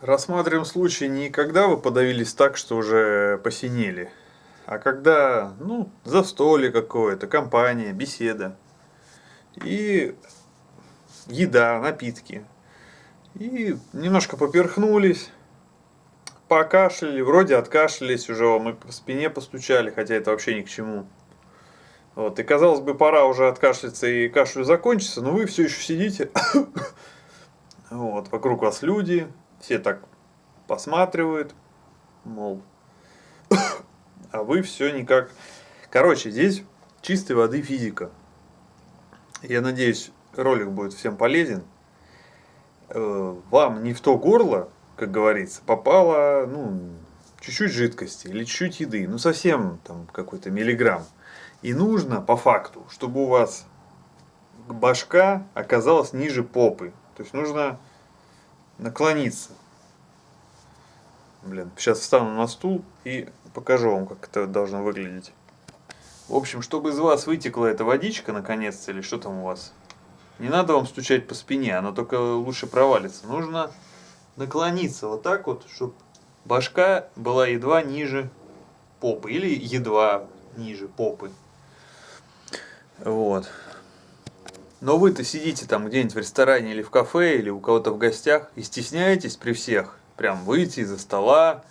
Рассматриваем случай не когда вы подавились так, что уже посинели, а когда, застолье какое-то, компания, беседа и еда, напитки. И немножко поперхнулись, покашляли, вроде откашлялись, уже вам и по спине постучали, хотя это вообще ни к чему. Вот, и казалось бы, пора уже откашляться и кашлю закончится, но вы все еще сидите. Вот, вокруг вас люди, все так посматривают, мол, а вы все никак. Короче, здесь чистой воды физика. Я надеюсь, ролик будет всем полезен. Вам не в то горло, как говорится, попало, чуть-чуть жидкости или чуть-чуть еды, совсем там какой-то миллиграмм. И нужно, по факту, чтобы у вас башка оказалась ниже попы. То есть нужно наклониться. Сейчас встану на стул и покажу вам, как это должно выглядеть. В общем, чтобы из вас вытекла эта водичка наконец-то, или что там у вас, не надо вам стучать по спине, она только лучше провалится. Нужно наклониться вот так вот, чтобы башка была едва ниже попы, или едва ниже попы. Вот. Но вы-то сидите там где-нибудь в ресторане или в кафе, или у кого-то в гостях, и стесняетесь при всех прям выйти из-за стола,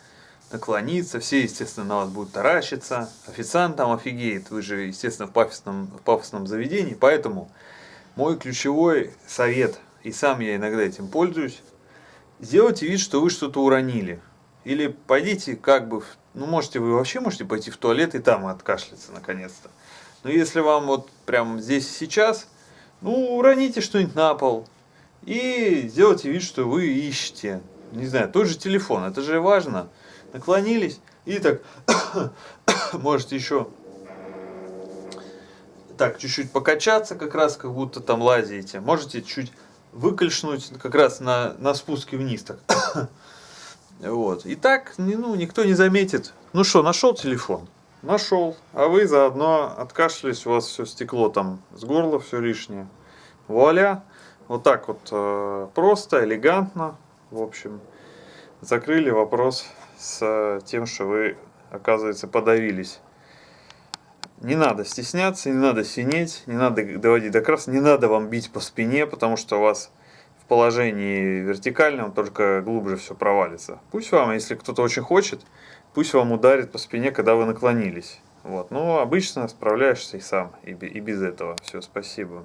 наклониться, все, естественно, на вас будут таращиться, официант там офигеет, вы же, естественно, в пафосном заведении, поэтому мой ключевой совет, и сам я иногда этим пользуюсь, сделайте вид, что вы что-то уронили, или пойдите вы вообще можете пойти в туалет и там откашляться наконец-то, но если вам вот прям здесь и сейчас, уроните что-нибудь на пол и сделайте вид, что вы ищете, не знаю, тот же телефон, это же важно. Наклонились и так можете еще так чуть-чуть покачаться, как раз как будто там лазите. Можете чуть выкольшнуть как раз на спуске вниз. Так. Вот. И так никто не заметит. Ну что, нашел телефон? Нашел. А вы заодно откашлялись, у вас все стекло там с горла, все лишнее. Вуаля. Вот так вот просто, элегантно. В общем, закрыли вопрос с тем, что вы, оказывается, подавились. Не надо стесняться, не надо синеть, не надо доводить до красного, не надо вам бить по спине, потому что у вас в положении вертикальном только глубже все провалится. Пусть вам, если кто-то очень хочет, пусть вам ударит по спине, когда вы наклонились. Вот. Но обычно справляешься и сам, и без этого. Все, спасибо.